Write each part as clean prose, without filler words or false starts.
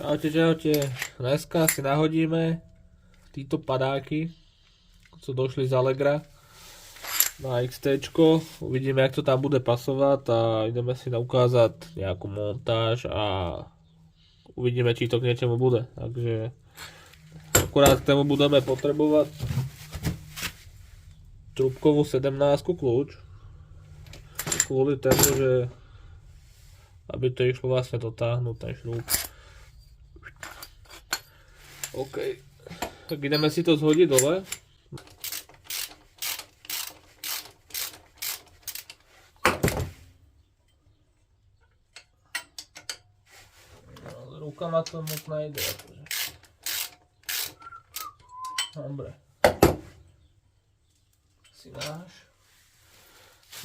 Čaute, čaute. Dneska si nahodíme títo padáky, co došli z Allegra na XT-čko. Uvidíme, jak to tam bude pasovať a ideme si ukázať nejakú montáž a uvidíme, či to k niečomu bude. Takže akurát k tomu budeme potrebovať trúbkovú 17 kľúč. Kvôli tomu, že aby to išlo vlastne dotáhnuť ten šrúb. OK, tak ideme si to zhodiť dole. No, rukama to moc nejde. Akože. Dobre. Si náš.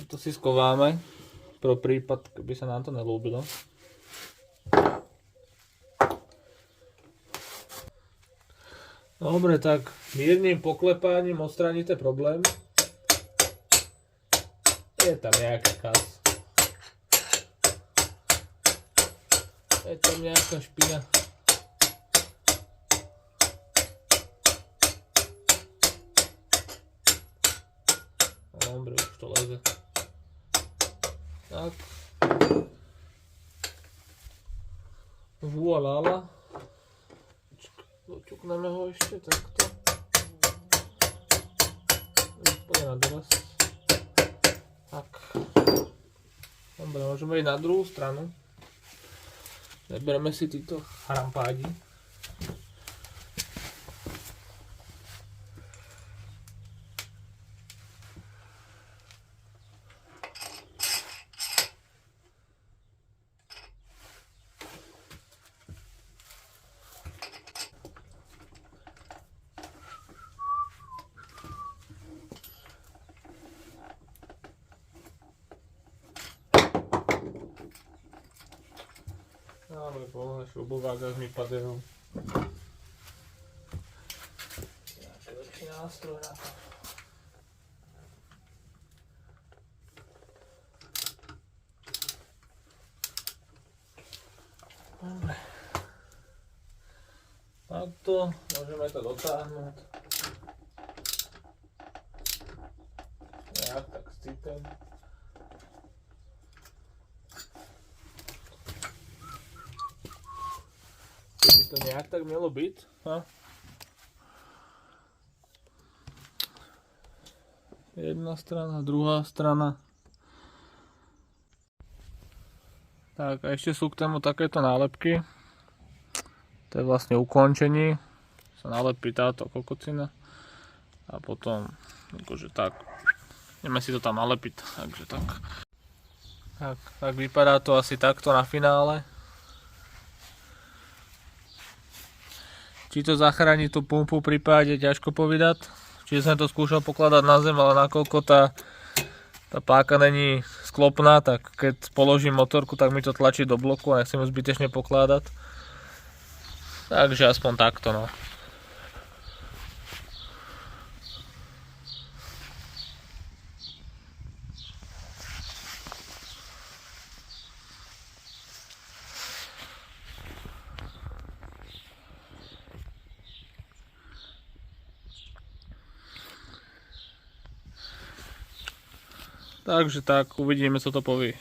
To si skováme. Pro prípad, keby sa nám to nelúbilo. Dobre, tak miernym poklepáním odstraníte problém. Je tam nejaký kas. Je tam nejaká špina. Dobre, už to leze. Tak. Voilala. Doťukneme ho ešte takto. Úplne na doraz. Tak. Dobre, môžeme ísť na druhú stranu. Nebereme si títo harampádi. Ale bohle šrubovák, ak mi padajú. Nejaký väčší nástroj na to. Dobre. Takto, môžeme to dotáhnuť. Nejak tak s citem. Keby to nejak tak mělo být. Jedna strana, druhá strana. Tak a ešte sú k tomu takéto nálepky. To je vlastne ukončení. Sa nalepí táto kokocina. A potom, akože tak. Ideme si to tam nalepiť. Takže tak. Tak vypadá to asi takto na finále. Či to zachráni tú pumpu v prípade, ťažko povedať. Čiže som to skúšal pokladať na zem, ale nakoľko tá páka není sklopná, tak keď položím motorku, tak mi to tlačí do bloku a nechcem ju zbytečne pokladať. Takže aspoň takto, no. Takže tak, uvidíme, co to povie.